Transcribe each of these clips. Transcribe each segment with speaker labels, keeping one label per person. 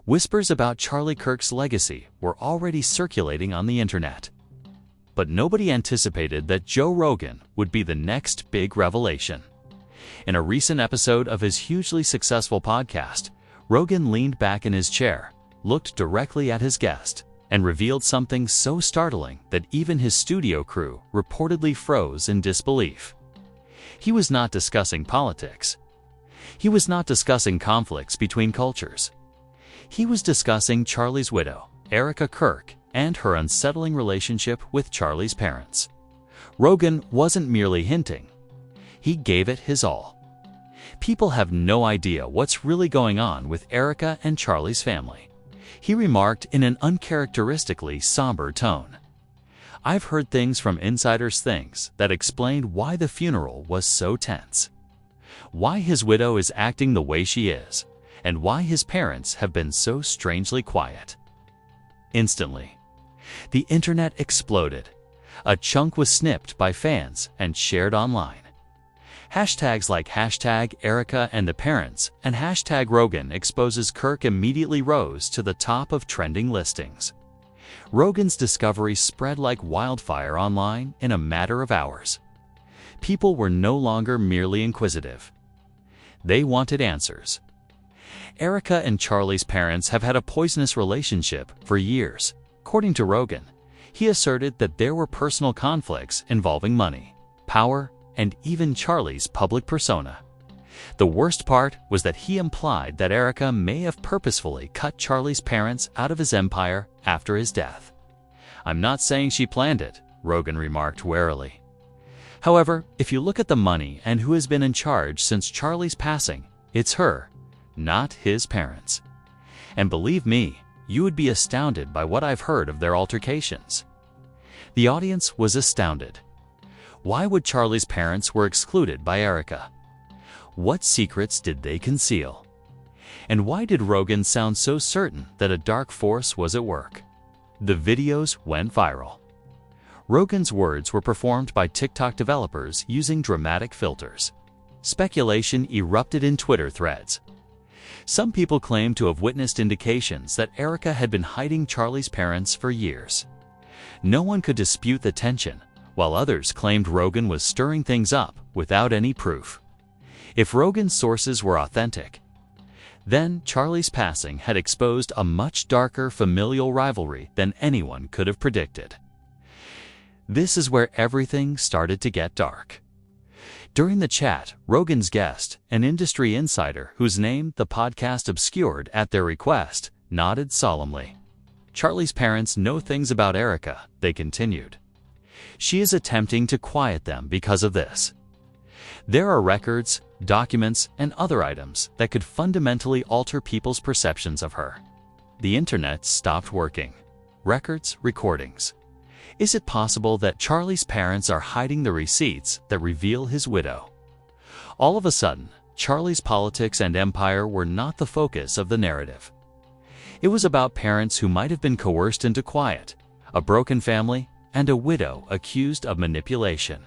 Speaker 1: Whispers about Charlie Kirk's legacy were already circulating on the internet. But nobody anticipated that Joe Rogan would be the next big revelation. In a recent episode of his hugely successful podcast, Rogan leaned back in his chair, looked directly at his guest, and revealed something so startling that even his studio crew reportedly froze in disbelief. He was not discussing politics. He was not discussing conflicts between cultures. He was discussing Charlie's widow, Erika Kirk, and her unsettling relationship with Charlie's parents. Rogan wasn't merely hinting. He gave it his all. People have no idea what's really going on with Erika and Charlie's family, he remarked in an uncharacteristically somber tone. I've heard things from insiders, things that explained why the funeral was so tense, why his widow is acting the way she is, and why his parents have been so strangely quiet. Instantly, the internet exploded. A chunk was snipped by fans and shared online. Hashtags like #Erika and the parents and #Rogan exposes Kirk immediately rose to the top of trending listings. Rogan's discovery spread like wildfire online in a matter of hours. People were no longer merely inquisitive. They wanted answers. Erika and Charlie's parents have had a poisonous relationship for years. According to Rogan, he asserted that there were personal conflicts involving money, power, and even Charlie's public persona. The worst part was that he implied that Erika may have purposefully cut Charlie's parents out of his empire after his death. I'm not saying she planned it, Rogan remarked warily. However, if you look at the money and who has been in charge since Charlie's passing, it's her, not his parents. And believe me, you would be astounded by what I've heard of their altercations. The audience was astounded. Why would Charlie's parents were excluded by Erika? What secrets did they conceal? And why did Rogan sound so certain that a dark force was at work? The videos went viral. Rogan's words were performed by TikTok developers using dramatic filters. Speculation erupted in Twitter threads. Some people claimed to have witnessed indications that Erika had been hiding Charlie's parents for years. No one could dispute the tension, while others claimed Rogan was stirring things up without any proof. If Rogan's sources were authentic, then Charlie's passing had exposed a much darker familial rivalry than anyone could have predicted. This is where everything started to get dark. During the chat, Rogan's guest, an industry insider whose name the podcast obscured at their request, nodded solemnly. Charlie's parents know things about Erika, they continued. She is attempting to quiet them because of this. There are records, documents, and other items that could fundamentally alter people's perceptions of her. The internet stopped working. Records, recordings. Is it possible that Charlie's parents are hiding the receipts that reveal his widow? All of a sudden, Charlie's politics and empire were not the focus of the narrative. It was about parents who might have been coerced into quiet, a broken family, and a widow accused of manipulation.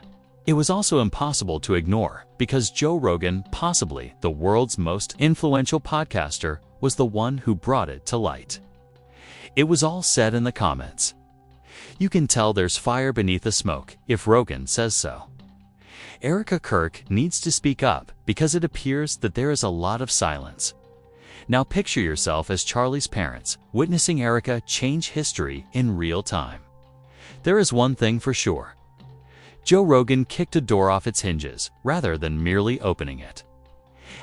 Speaker 1: It was also impossible to ignore because Joe Rogan, possibly the world's most influential podcaster, was the one who brought it to light. It was all said in the comments. You can tell there's fire beneath the smoke if Rogan says so. Erika Kirk needs to speak up because it appears that there is a lot of silence. Now picture yourself as Charlie's parents, witnessing Erika change history in real time. There is one thing for sure. Joe Rogan kicked a door off its hinges rather than merely opening it.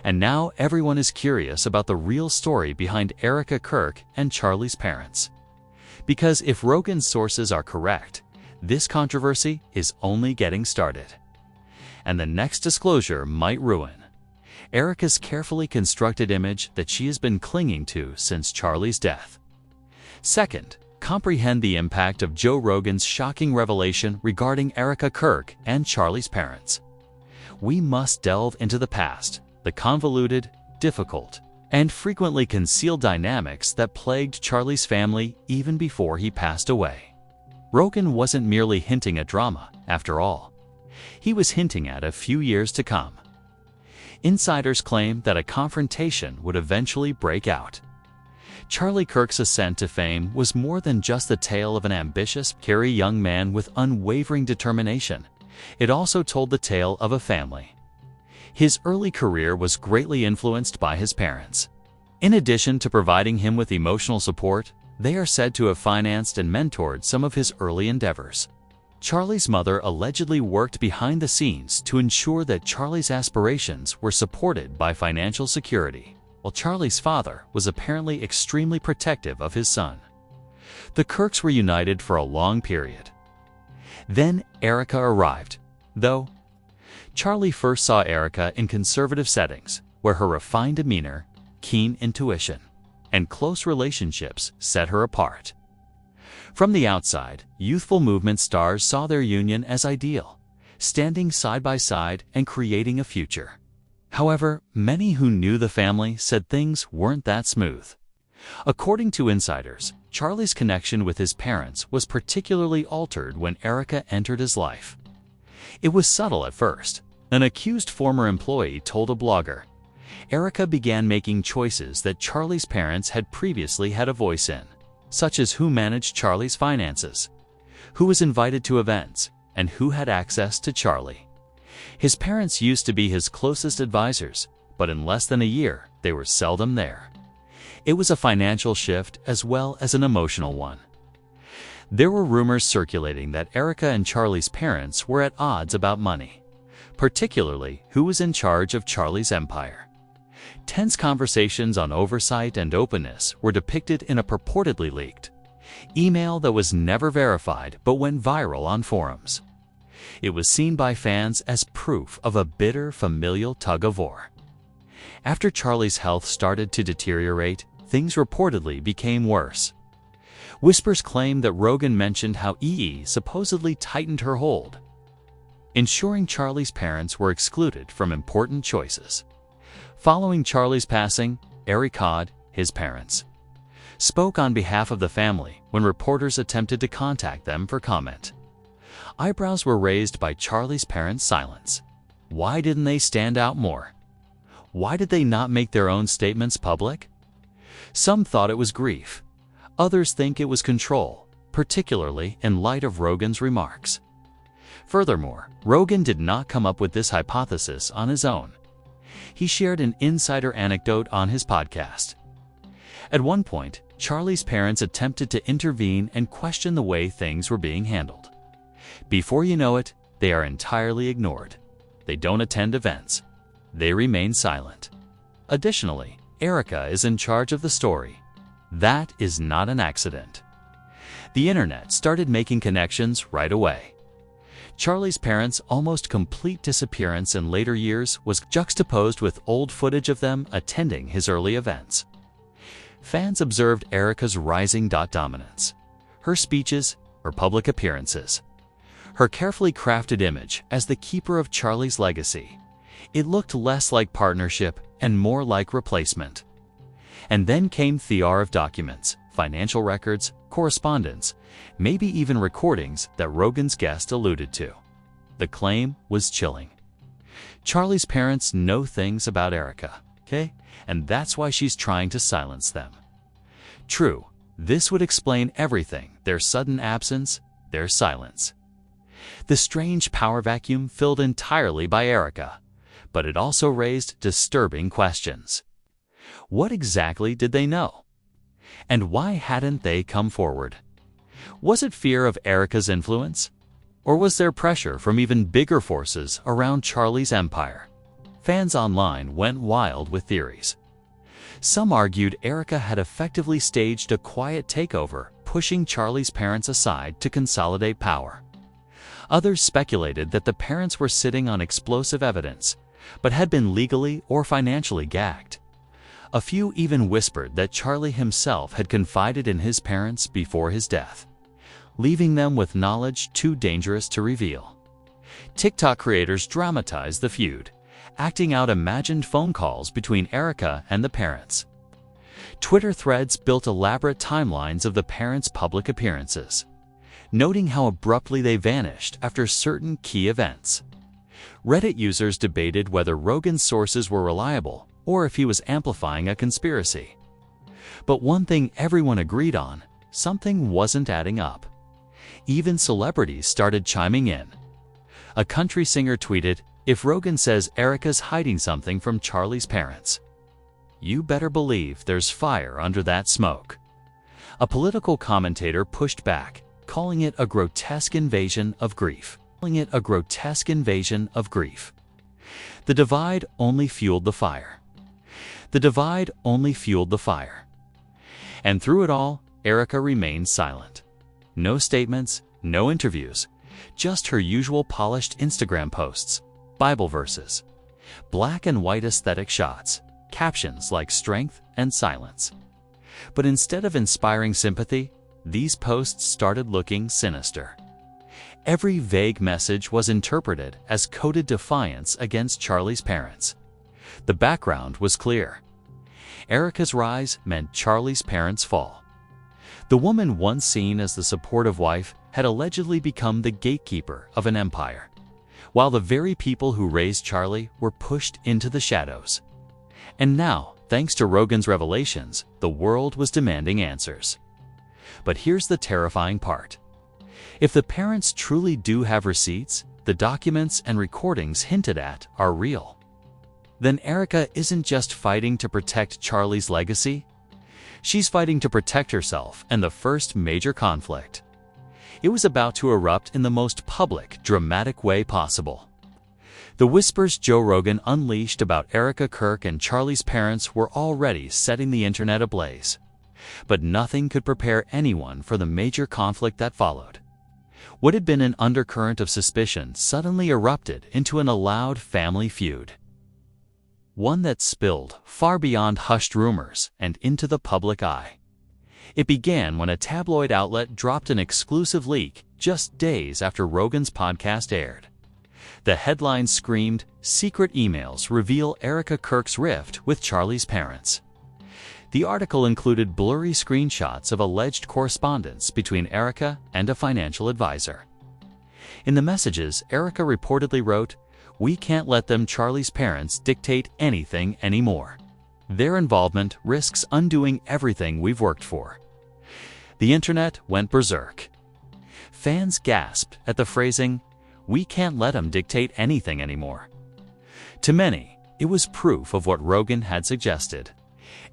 Speaker 1: And now everyone is curious about the real story behind Erika Kirk and Charlie's parents. Because if Rogan's sources are correct, this controversy is only getting started. And the next disclosure might ruin Erika's carefully constructed image that she has been clinging to since Charlie's death. Second, comprehend the impact of Joe Rogan's shocking revelation regarding Erika Kirk and Charlie's parents. We must delve into the past, the convoluted, difficult, and frequently concealed dynamics that plagued Charlie's family even before he passed away. Rogan wasn't merely hinting at drama, after all. He was hinting at a few years to come. Insiders claim that a confrontation would eventually break out. Charlie Kirk's ascent to fame was more than just the tale of an ambitious, carefree young man with unwavering determination. It also told the tale of a family. His early career was greatly influenced by his parents. In addition to providing him with emotional support, they are said to have financed and mentored some of his early endeavors. Charlie's mother allegedly worked behind the scenes to ensure that Charlie's aspirations were supported by financial security, while Charlie's father was apparently extremely protective of his son. The Kirks were united for a long period. Then Erika arrived, though. Charlie first saw Erika in conservative settings, where her refined demeanor, keen intuition, and close relationships set her apart. From the outside, youthful movement stars saw their union as ideal, standing side by side and creating a future. However, many who knew the family said things weren't that smooth. According to insiders, Charlie's connection with his parents was particularly altered when Erika entered his life. It was subtle at first. An accused former employee told a blogger, Erika began making choices that Charlie's parents had previously had a voice in, such as who managed Charlie's finances, who was invited to events, and who had access to Charlie. His parents used to be his closest advisors, but in less than a year, they were seldom there. It was a financial shift as well as an emotional one. There were rumors circulating that Erika and Charlie's parents were at odds about money, particularly who was in charge of Charlie's empire. Tense conversations on oversight and openness were depicted in a purportedly leaked email that was never verified but went viral on forums. It was seen by fans as proof of a bitter familial tug-of-war. After Charlie's health started to deteriorate, things reportedly became worse. Whispers claim that Rogan mentioned how supposedly tightened her hold, ensuring Charlie's parents were excluded from important choices. Following Charlie's passing, Erika, his parents, spoke on behalf of the family when reporters attempted to contact them for comment. Eyebrows were raised by Charlie's parents' silence. Why didn't they stand out more? Why did they not make their own statements public? Some thought it was grief. Others think it was control, particularly in light of Rogan's remarks. Furthermore, Rogan did not come up with this hypothesis on his own. He shared an insider anecdote on his podcast. At one point, Charlie's parents attempted to intervene and question the way things were being handled. Before you know it, they are entirely ignored. They don't attend events. They remain silent. Additionally, Erika is in charge of the story. That is not an accident. The internet started making connections right away. Charlie's parents' almost complete disappearance in later years was juxtaposed with old footage of them attending his early events. Fans observed Erika's rising dominance, her speeches, her public appearances, her carefully crafted image as the keeper of Charlie's legacy. It looked less like partnership and more like replacement. And then came the era of documents, financial records, correspondence, maybe even recordings that Rogan's guest alluded to. The claim was chilling. Charlie's parents know things about Erika, okay? And that's why she's trying to silence them. True, this would explain everything: their sudden absence, their silence. The strange power vacuum filled entirely by Erika, but it also raised disturbing questions. What exactly did they know? And why hadn't they come forward? Was it fear of Erika's influence? Or was there pressure from even bigger forces around Charlie's empire? Fans online went wild with theories. Some argued Erika had effectively staged a quiet takeover, pushing Charlie's parents aside to consolidate power. Others speculated that the parents were sitting on explosive evidence, but had been legally or financially gagged. A few even whispered that Charlie himself had confided in his parents before his death, leaving them with knowledge too dangerous to reveal. TikTok creators dramatized the feud, acting out imagined phone calls between Erika and the parents. Twitter threads built elaborate timelines of the parents' public appearances, noting how abruptly they vanished after certain key events. Reddit users debated whether Rogan's sources were reliable or if he was amplifying a conspiracy. But one thing everyone agreed on, something wasn't adding up. Even celebrities started chiming in. A country singer tweeted, "If Rogan says Erika's hiding something from Charlie's parents, you better believe there's fire under that smoke." A political commentator pushed back, calling it a grotesque invasion of grief. The divide only fueled the fire. And through it all, Erika remained silent. No statements, no interviews, just her usual polished Instagram posts, Bible verses, black and white aesthetic shots, captions like strength and silence. But instead of inspiring sympathy, these posts started looking sinister. Every vague message was interpreted as coded defiance against Charlie's parents. The background was clear. Erika's rise meant Charlie's parents' fall. The woman once seen as the supportive wife had allegedly become the gatekeeper of an empire, while the very people who raised Charlie were pushed into the shadows. And now, thanks to Rogan's revelations, the world was demanding answers. But here's the terrifying part. If the parents truly do have receipts, the documents and recordings hinted at are real, then Erika isn't just fighting to protect Charlie's legacy. She's fighting to protect herself and the first major conflict. It was about to erupt in the most public, dramatic way possible. The whispers Joe Rogan unleashed about Erika Kirk and Charlie's parents were already setting the internet ablaze. But nothing could prepare anyone for the major conflict that followed. What had been an undercurrent of suspicion suddenly erupted into an allowed family feud. One that spilled far beyond hushed rumors and into the public eye. It began when a tabloid outlet dropped an exclusive leak just days after Rogan's podcast aired. The headline screamed, "Secret emails reveal Erika Kirk's rift with Charlie's parents." The article included blurry screenshots of alleged correspondence between Erika and a financial advisor. In the messages, Erika reportedly wrote, "We can't let them Charlie's parents dictate anything anymore. Their involvement risks undoing everything we've worked for." The internet went berserk. Fans gasped at the phrasing, "We can't let them dictate anything anymore." To many, it was proof of what Rogan had suggested.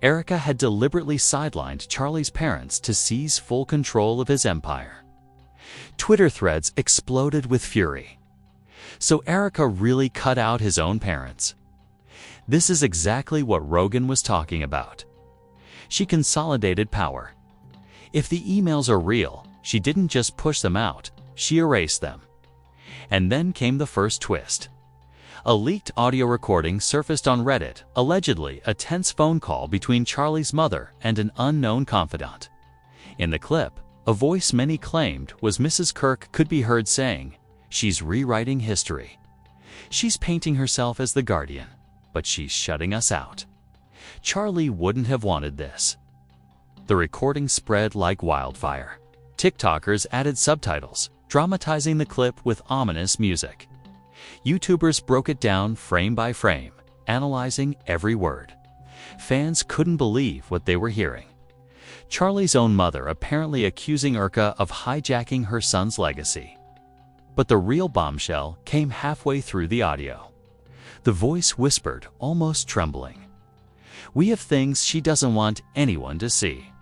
Speaker 1: Erika had deliberately sidelined Charlie's parents to seize full control of his empire. Twitter threads exploded with fury. So Erika really cut out his own parents. This is exactly what Rogan was talking about. She consolidated power. If the emails are real, she didn't just push them out, she erased them. And then came the first twist. A leaked audio recording surfaced on Reddit, allegedly a tense phone call between Charlie's mother and an unknown confidant. In the clip, a voice many claimed was Mrs. Kirk could be heard saying, "She's rewriting history. She's painting herself as the guardian, but she's shutting us out." Charlie wouldn't have wanted this. The recording spread like wildfire. TikTokers added subtitles, dramatizing the clip with ominous music. YouTubers broke it down frame by frame, analyzing every word. Fans couldn't believe what they were hearing. Charlie's own mother apparently accusing Erika of hijacking her son's legacy. But the real bombshell came halfway through the audio. The voice whispered, almost trembling, "We have things she doesn't want anyone to see.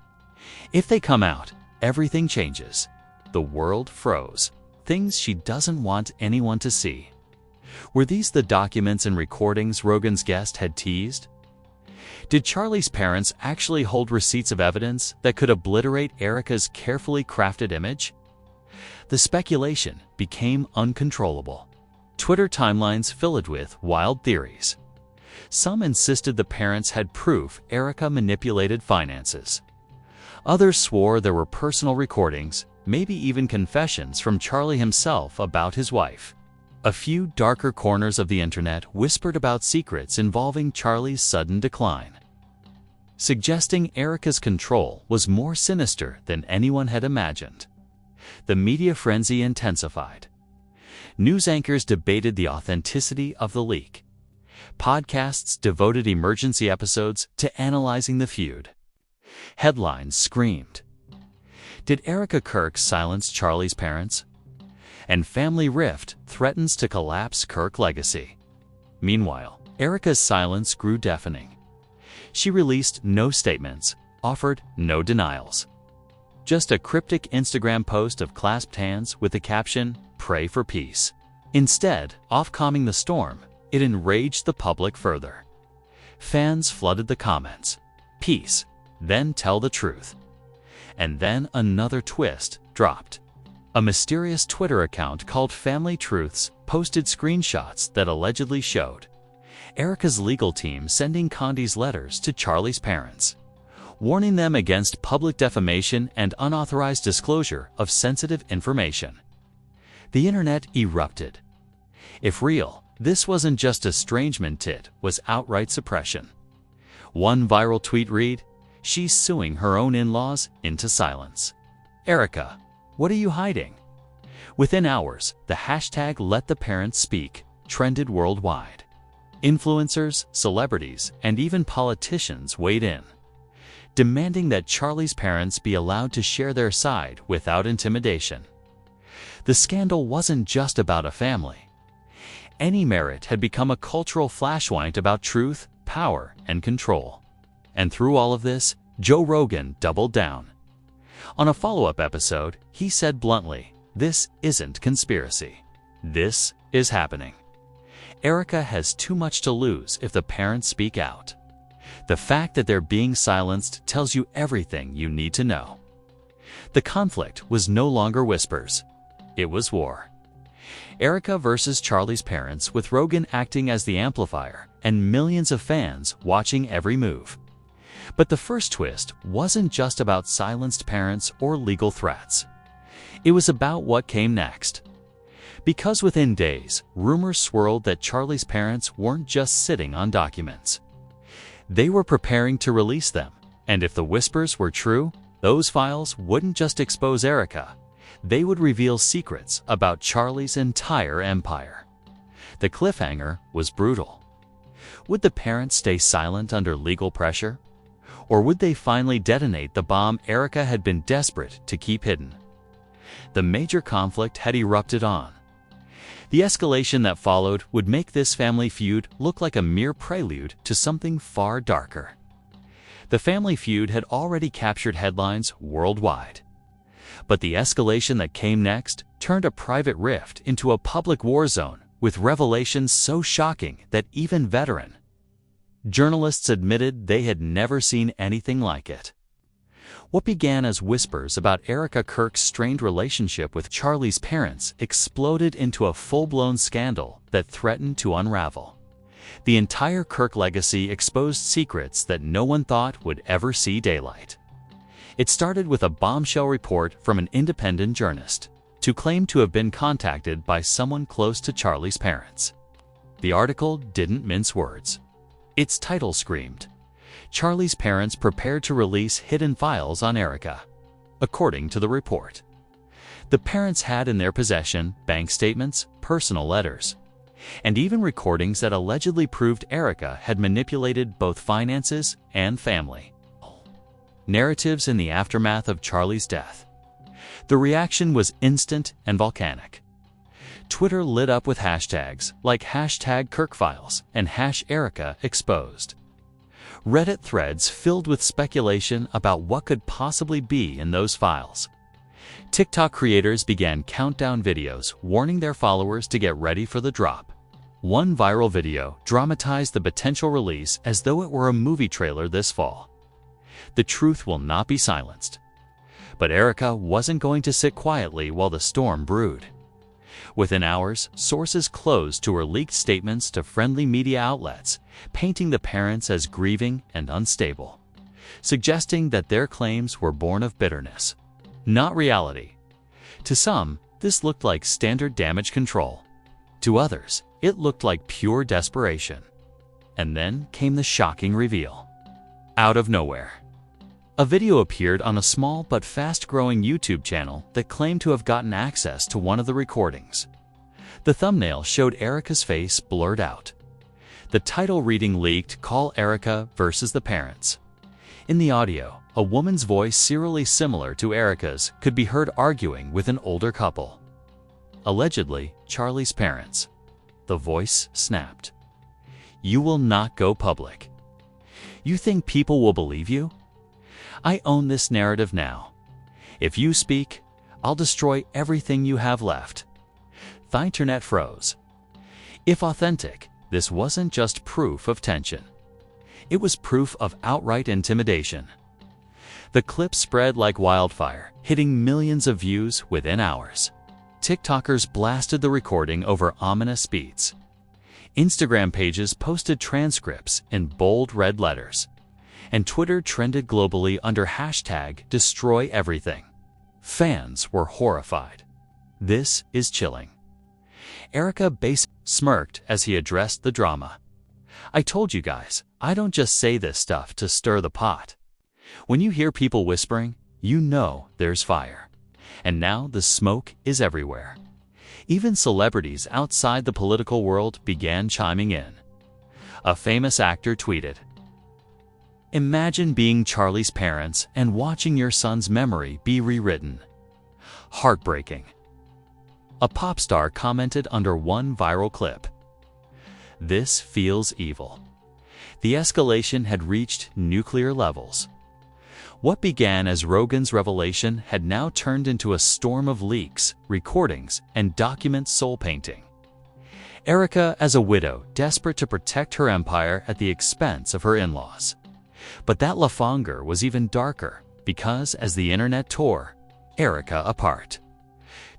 Speaker 1: If they come out, everything changes." The world froze. Things she doesn't want anyone to see. Were these the documents and recordings Rogan's guest had teased? Did Charlie's parents actually hold receipts of evidence that could obliterate Erika's carefully crafted image? The speculation became uncontrollable. Twitter timelines filled with wild theories. Some insisted the parents had proof Erika manipulated finances. Others swore there were personal recordings, maybe even confessions from Charlie himself about his wife. A few darker corners of the internet whispered about secrets involving Charlie's sudden decline, suggesting Erika's control was more sinister than anyone had imagined. The media frenzy intensified. News anchors debated the authenticity of the leak. Podcasts devoted emergency episodes to analyzing the feud. Headlines screamed, "Did Erika Kirk silence Charlie's parents?" And family rift threatens to collapse Kirk legacy. Meanwhile, Erika's silence grew deafening. She released no statements, offered no denials. Just a cryptic Instagram post of clasped hands with the caption, "Pray for peace." Instead of calming the storm, it enraged the public further. Fans flooded the comments. Peace, then tell the truth. And then another twist dropped. A mysterious Twitter account called Family Truths posted screenshots that allegedly showed Erika's legal team sending Condi's letters to Charlie's parents, warning them against public defamation and unauthorized disclosure of sensitive information. The internet erupted. If real, this wasn't just estrangement, it was outright suppression. One viral tweet read, "She's suing her own in-laws into silence. Erika, what are you hiding?" Within hours, the hashtag "Let the Parents Speak" trended worldwide. Influencers, celebrities, and even politicians weighed in, demanding that Charlie's parents be allowed to share their side without intimidation. The scandal wasn't just about a family. Any merit had become a cultural flashpoint about truth, power, and control. And through all of this, Joe Rogan doubled down. On a follow-up episode, he said bluntly, "This isn't conspiracy. This is happening. Erika has too much to lose if the parents speak out. The fact that they're being silenced tells you everything you need to know." The conflict was no longer whispers. It was war. Erika versus Charlie's parents, with Rogan acting as the amplifier and millions of fans watching every move. But the first twist wasn't just about silenced parents or legal threats. It was about what came next. Because within days, rumors swirled that Charlie's parents weren't just sitting on documents. They were preparing to release them, and if the whispers were true, those files wouldn't just expose Erika. They would reveal secrets about Charlie's entire empire. The cliffhanger was brutal. Would the parents stay silent under legal pressure? Or would they finally detonate the bomb Erika had been desperate to keep hidden? The major conflict had erupted on. The escalation that followed would make this family feud look like a mere prelude to something far darker. The family feud had already captured headlines worldwide. But the escalation that came next turned a private rift into a public war zone, with revelations so shocking that even veteran journalists admitted they had never seen anything like it. What began as whispers about Erika Kirk's strained relationship with Charlie's parents exploded into a full-blown scandal that threatened to unravel. The entire Kirk legacy exposed secrets that no one thought would ever see daylight. It started with a bombshell report from an independent journalist who claimed to have been contacted by someone close to Charlie's parents. The article didn't mince words. Its title screamed, "Charlie's parents prepared to release hidden files on Erika." According to the report, the parents had in their possession bank statements, personal letters, and even recordings that allegedly proved Erika had manipulated both finances and family. Narratives in the aftermath of Charlie's death. The reaction was instant and volcanic. Twitter lit up with hashtags like #KirkFiles and #ErikaExposed. Reddit threads filled with speculation about what could possibly be in those files. TikTok creators began countdown videos warning their followers to get ready for the drop. One viral video dramatized the potential release as though it were a movie trailer this fall. The truth will not be silenced. But Erika wasn't going to sit quietly while the storm brewed. Within hours, sources closed to her leaked statements to friendly media outlets, painting the parents as grieving and unstable, suggesting that their claims were born of bitterness, not reality. To some, this looked like standard damage control. To others, it looked like pure desperation. And then came the shocking reveal. Out of nowhere, a video appeared on a small but fast-growing YouTube channel that claimed to have gotten access to one of the recordings. The thumbnail showed Erika's face blurred out. The title reading leaked, "Call Erika versus the Parents." In the audio, a woman's voice eerily similar to Erika's could be heard arguing with an older couple. Allegedly, Charlie's parents. The voice snapped. "You will not go public. You think people will believe you? I own this narrative now. If you speak, I'll destroy everything you have left." The internet froze. If authentic, this wasn't just proof of tension. It was proof of outright intimidation. The clip spread like wildfire, hitting millions of views within hours. TikTokers blasted the recording over ominous beats. Instagram pages posted transcripts in bold red letters. And Twitter trended globally under hashtag #DestroyEverything. Fans were horrified. This is chilling. Erika basically smirked as he addressed the drama. "I told you guys, I don't just say this stuff to stir the pot. When you hear people whispering, you know there's fire. And now the smoke is everywhere." Even celebrities outside the political world began chiming in. A famous actor tweeted, "Imagine being Charlie's parents and watching your son's memory be rewritten. Heartbreaking." A pop star commented under one viral clip, "This feels evil." The escalation had reached nuclear levels. What began as Rogan's revelation had now turned into a storm of leaks, recordings, and document soul-painting. Erika as a widow, desperate to protect her empire at the expense of her in-laws. But that Lafanger was even darker, because as the internet tore Erika apart,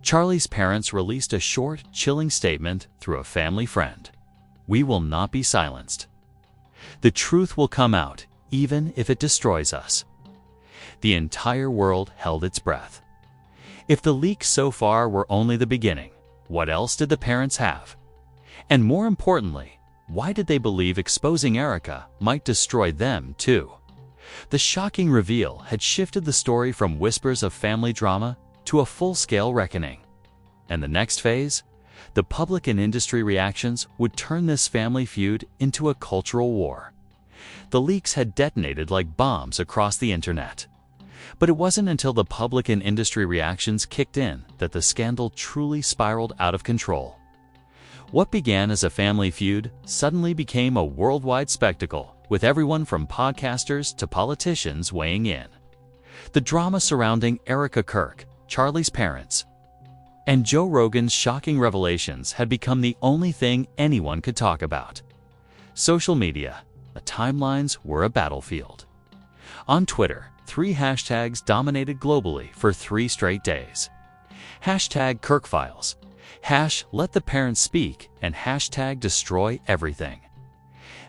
Speaker 1: Charlie's parents released a short, chilling statement through a family friend. "We will not be silenced. The truth will come out, even if it destroys us." The entire world held its breath. If the leaks so far were only the beginning, what else did the parents have? And more importantly, why did they believe exposing Erika might destroy them too? The shocking reveal had shifted the story from whispers of family drama to a full-scale reckoning. And the next phase? The public and industry reactions would turn this family feud into a cultural war. The leaks had detonated like bombs across the internet. But it wasn't until the public and industry reactions kicked in that the scandal truly spiraled out of control. What began as a family feud suddenly became a worldwide spectacle, with everyone from podcasters to politicians weighing in. The drama surrounding Erika Kirk, Charlie's parents, and Joe Rogan's shocking revelations had become the only thing anyone could talk about. Social media, the timelines were a battlefield. On Twitter, 3 hashtags dominated globally for 3 straight days. Hashtag KirkFiles, #LetTheParentsSpeak, and hashtag #DestroyEverything.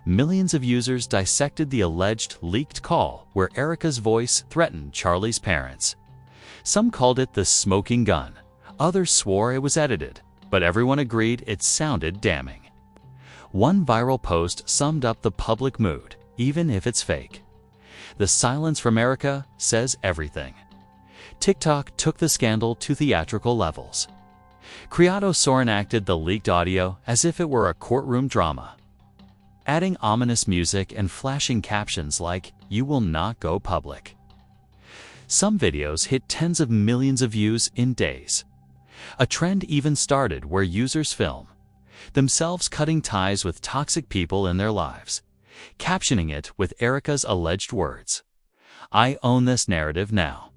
Speaker 1: Millions of users dissected the alleged leaked call where Erika's voice threatened Charlie's parents. Some called it the smoking gun, others swore it was edited, but everyone agreed it sounded damning. One viral post summed up the public mood, even if it's fake. The silence from Erika says everything. TikTok took the scandal to theatrical levels. Creato Soren acted the leaked audio as if it were a courtroom drama, adding ominous music and flashing captions like, "You will not go public." Some videos hit tens of millions of views in days. A trend even started where users film themselves cutting ties with toxic people in their lives, captioning it with Erika's alleged words, "I own this narrative now."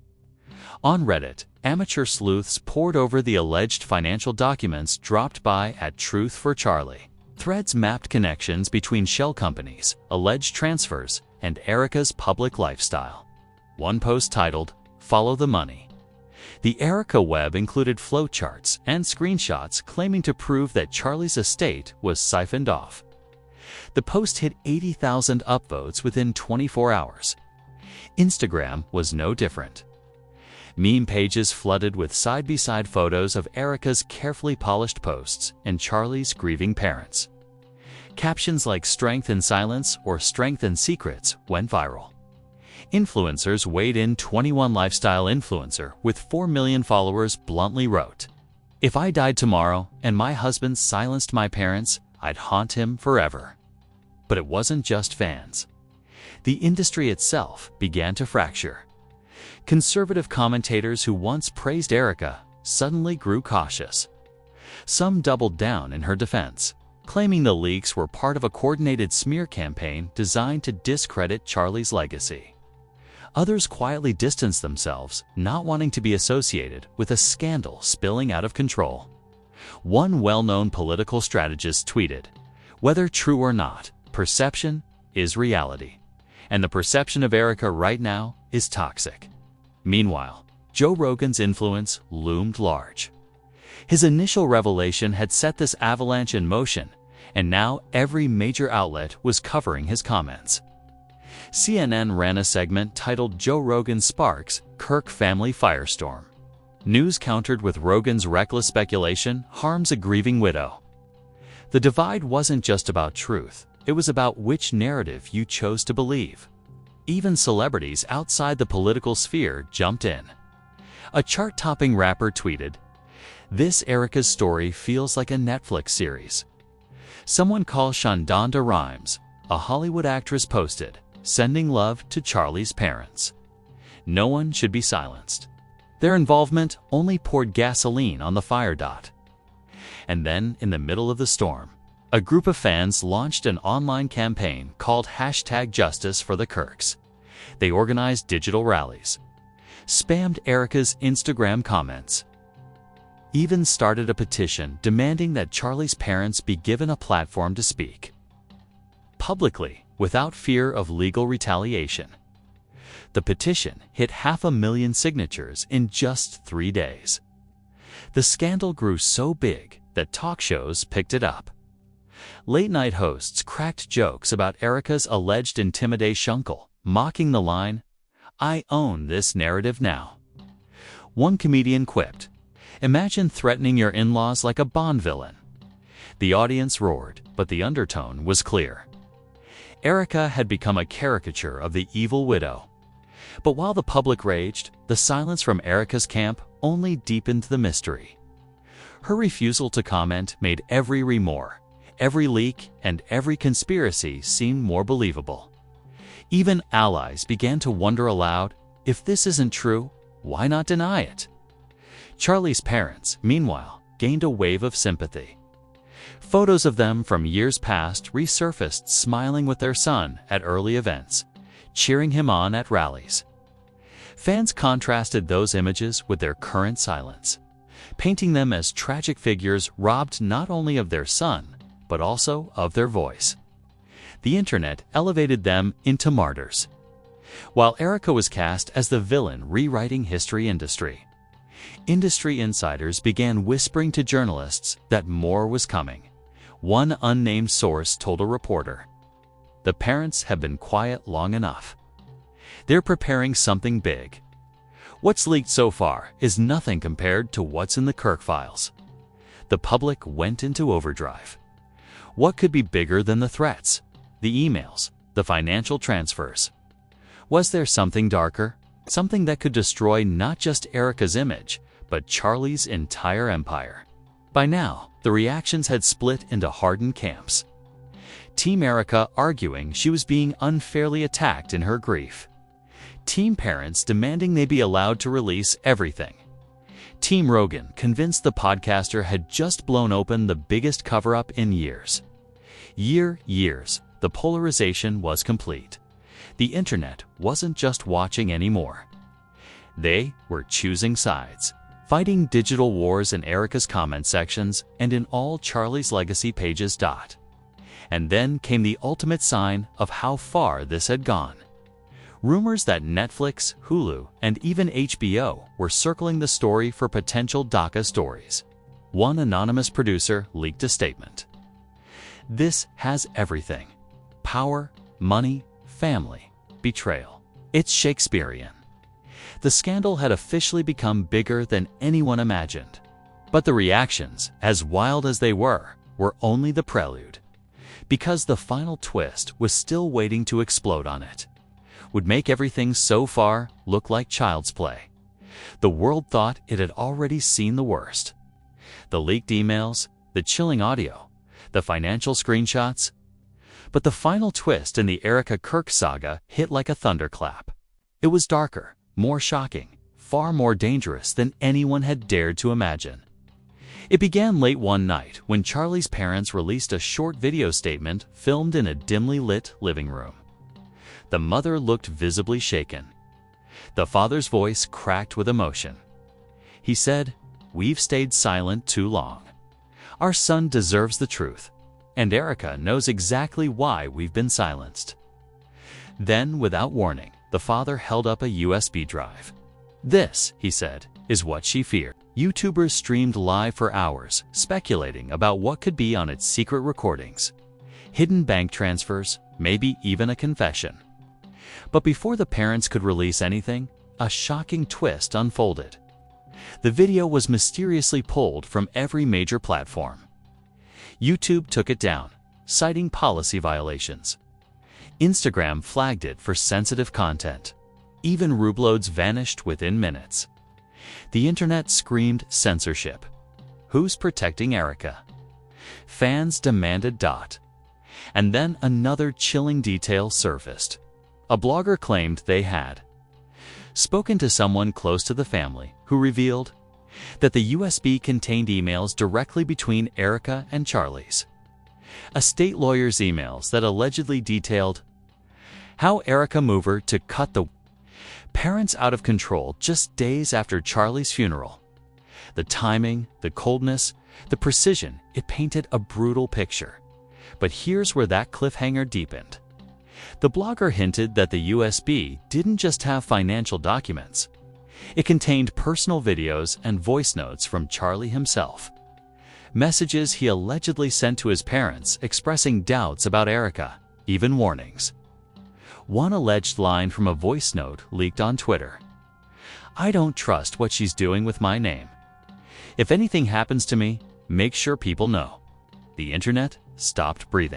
Speaker 1: On Reddit, amateur sleuths pored over the alleged financial documents dropped by at Truth for Charlie. Threads mapped connections between shell companies, alleged transfers, and Erika's public lifestyle. One post titled, "Follow the Money." The Erika web included flowcharts and screenshots claiming to prove that Charlie's estate was siphoned off. The post hit 80,000 upvotes within 24 hours. Instagram was no different. Meme pages flooded with side-by-side photos of Erika's carefully polished posts and Charlie's grieving parents. Captions like "Strength in Silence" or "Strength in Secrets" went viral. Influencers weighed in. 21 lifestyle influencer with 4 million followers bluntly wrote, "If I died tomorrow and my husband silenced my parents, I'd haunt him forever." But it wasn't just fans. the industry itself began to fracture. Conservative commentators who once praised Erika suddenly grew cautious. Some doubled down in her defense, claiming the leaks were part of a coordinated smear campaign designed to discredit Charlie's legacy. Others quietly distanced themselves, not wanting to be associated with a scandal spilling out of control. One well-known political strategist tweeted, "Whether true or not, perception is reality. And the perception of Erika right now is toxic." Meanwhile, Joe Rogan's influence loomed large. His initial revelation had set this avalanche in motion, and now every major outlet was covering his comments. CNN ran a segment titled "Joe Rogan Sparks Kirk Family Firestorm." News countered with Rogan's reckless speculation harms a grieving widow. The divide wasn't just about truth, it was about which narrative you chose to believe. Even celebrities outside the political sphere jumped in. A chart-topping rapper tweeted, "This Erika's story feels like a Netflix series." Someone called Shonda Rhimes, a Hollywood actress, posted, "Sending love to Charlie's parents. No one should be silenced." Their involvement only poured gasoline on the fire. And then, in the middle of the storm, a group of fans launched an online campaign called #Justice for the Kirks. They organized digital rallies, spammed Erika's Instagram comments, even started a petition demanding that Charlie's parents be given a platform to speak publicly without fear of legal retaliation. The petition hit 500,000 signatures in just 3 days. The scandal grew so big that talk shows picked it up. Late-night hosts cracked jokes about Erika's alleged intimidation, mocking the line, "I own this narrative now." One comedian quipped, "Imagine threatening your in-laws like a Bond villain." The audience roared, but the undertone was clear. Erika had become a caricature of the evil widow. But while the public raged, the silence from Erika's camp only deepened the mystery. Her refusal to comment made every rumor, every leak, and every conspiracy seem more believable. Even allies began to wonder aloud, if this isn't true, why not deny it? Charlie's parents, meanwhile, gained a wave of sympathy. Photos of them from years past resurfaced, smiling with their son at early events, cheering him on at rallies. Fans contrasted those images with their current silence, painting them as tragic figures robbed not only of their son, but also of their voice. The internet elevated them into martyrs, while Erika was cast as the villain rewriting history. Industry insiders began whispering to journalists that more was coming. One unnamed source told a reporter, "The parents have been quiet long enough. They're preparing something big. What's leaked so far is nothing compared to what's in the Kirk files." The public went into overdrive. What could be bigger than the threats, the emails, the financial transfers? Was there something darker, something that could destroy not just Erika's image, but Charlie's entire empire? By now, the reactions had split into hardened camps. Team Erika arguing she was being unfairly attacked in her grief. Team parents demanding they be allowed to release everything. Team Rogan convinced the podcaster had just blown open the biggest cover-up in years. Years, the polarization was complete. The internet wasn't just watching anymore. They were choosing sides, fighting digital wars in Erika's comment sections and in all Charlie's legacy pages. And then came the ultimate sign of how far this had gone. Rumors that Netflix, Hulu, and even HBO were circling the story for potential DACA stories. One anonymous producer leaked a statement. "This has everything: power, money, family, betrayal. It's Shakespearean." The scandal had officially become bigger than anyone imagined. But the reactions, as wild as they were only the prelude. Because the final twist was still waiting to explode on it. Would make everything so far look like child's play. The world thought it had already seen the worst. The leaked emails, the chilling audio, the financial screenshots. But the final twist in the Erika Kirk saga hit like a thunderclap. It was darker, more shocking, far more dangerous than anyone had dared to imagine. It began late one night when Charlie's parents released a short video statement filmed in a dimly lit living room. The mother looked visibly shaken. The father's voice cracked with emotion. He said, "We've stayed silent too long. Our son deserves the truth, and Erika knows exactly why we've been silenced." Then, without warning, the father held up a USB drive. "This," he said, "is what she feared." YouTubers streamed live for hours, speculating about what could be on its secret recordings. Hidden bank transfers, maybe even a confession. But before the parents could release anything, a shocking twist unfolded. The video was mysteriously pulled from every major platform. YouTube took it down, citing policy violations. Instagram flagged it for sensitive content. Even Rubloads vanished within minutes. The internet screamed censorship. Who's protecting Erika? Fans demanded dot. And then another chilling detail surfaced. A blogger claimed they had spoken to someone close to the family who revealed that the USB contained emails directly between Erika and Charlie's. A state lawyer's emails that allegedly detailed how Erika moved her to cut the parents out of control just days after Charlie's funeral. The timing, the coldness, the precision, it painted a brutal picture. But here's where that cliffhanger deepened. The blogger hinted that the USB didn't just have financial documents. It contained personal videos and voice notes from Charlie himself. Messages he allegedly sent to his parents expressing doubts about Erika, even warnings. One alleged line from a voice note leaked on Twitter. "I don't trust what she's doing with my name. If anything happens to me, make sure people know." The internet stopped breathing.